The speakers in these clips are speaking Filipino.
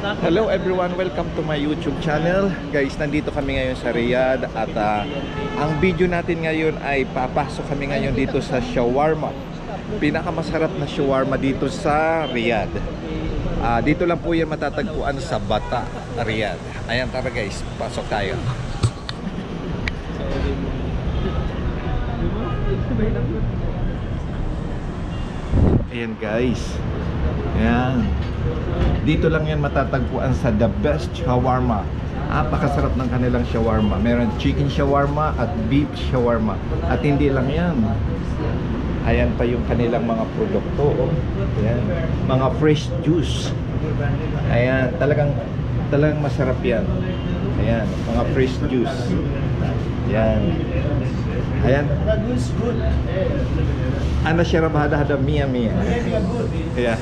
Hello everyone, welcome to my YouTube channel. Guys, nandito kami ngayon sa Riyadh at ang video natin ngayon ay papasok kami ngayon dito sa shawarma. Pinakamasarap na shawarma dito sa Riyadh. Dito lang po yan matatagpuan sa Bata, Riyadh. Ayan, tara guys, pasok tayo. Ayan guys. Ayan. Dito lang yan matatagpuan sa The Best Shawarma. Napakasarap ng kanilang shawarma. Meron chicken shawarma at beef shawarma. At hindi lang yan. Ayan pa yung kanilang mga produkto. Ayan. Mga fresh juice. Ayan. Talagang masarap yan. Ayan. Mga fresh juice. Ayan. Ayan. Ana siya hada mia. Ayan.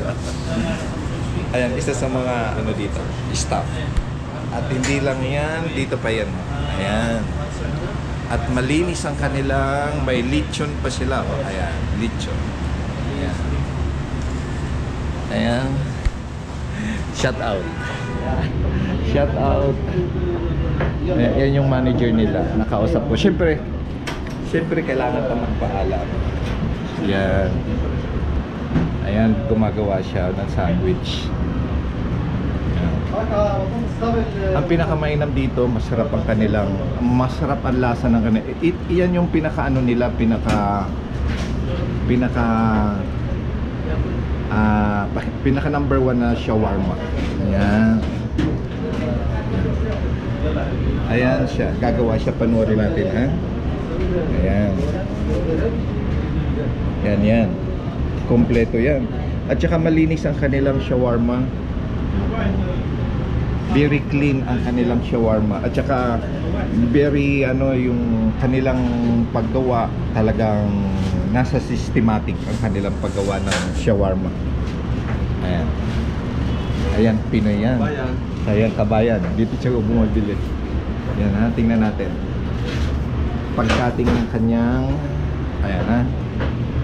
Ayan, isa sa mga ano dito, staff. At hindi lang yan, dito pa yan. Ayan. At malinis ang kanilang, may lechon pa sila. Oh, ayan, lechon. Ayan. Ayan. Shout out. Shout out. Ayan, yan yung manager nila. Nakausap ko. Siyempre kailangan pa magpaalam. Ayan. Ayan, gumagawa siya ng sandwich. Ayan. Ang pinakamainam dito, masarap ang lasa ng kanila. Iyan yung pinaka-ano nila, pinaka number 1 na shawarma. Ayan. Ayan siya, gagawa siya, panoorin natin, ha? Ayan. Yan. Kompleto yan. At saka malinis ang kanilang shawarma. Very clean ang kanilang shawarma. At saka very yung kanilang paggawa, talagang nasa systematic ang kanilang paggawa ng shawarma. Ayan. Ayan, Pinoy yan. Ayan, kabayan. Dito siya bumibili. Ayan ha, tingnan natin. Pagkating ng kanyang, ayan ha,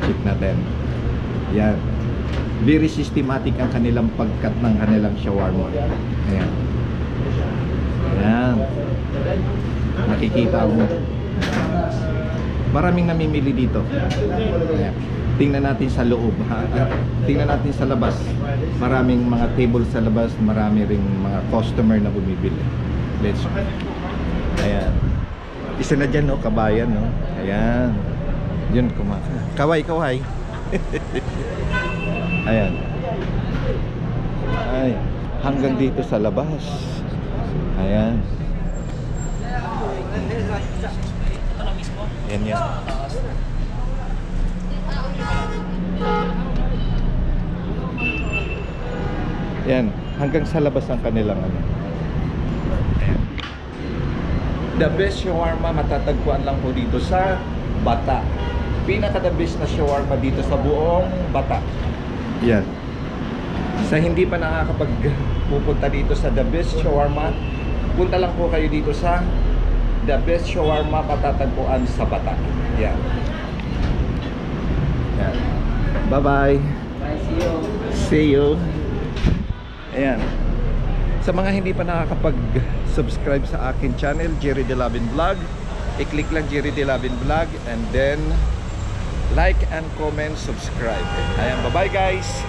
check natin. Yan. Very systematic ang kanilang pagkat ng kanilang shawarma. Ayan. Ayan. Nakikita mo. Maraming namimili dito. Ayan. Tingnan natin sa loob. Tingnan natin sa labas. Maraming mga table sa labas. Marami ring mga customer na bumibili. Let's go. Ayan. Isa na dyan, no? Kabayan, no? Ayan. Yun, kaway. Ayan. Ay, hanggang dito sa labas. Ayan. Yan. Yan, hanggang sa labas ang kanilang ano. Ayan. The best shawarma matatagpuan lang po dito sa Bata. Pinaka-the best na shawarma dito sa buong Bata. Yan. Sa hindi pa nakakapagpupunta dito sa The Best Shawarma, punta lang po kayo dito sa The Best Shawarma, patatagpuan sa Bata. Yan. Yan. Bye-bye. See you. Ayan. Sa mga hindi pa nakakapag-subscribe sa akin channel, Jerry De Lavin Vlog, i-click lang Jerry De Lavin Vlog and then like and comment, subscribe. Ayan, bye-bye guys.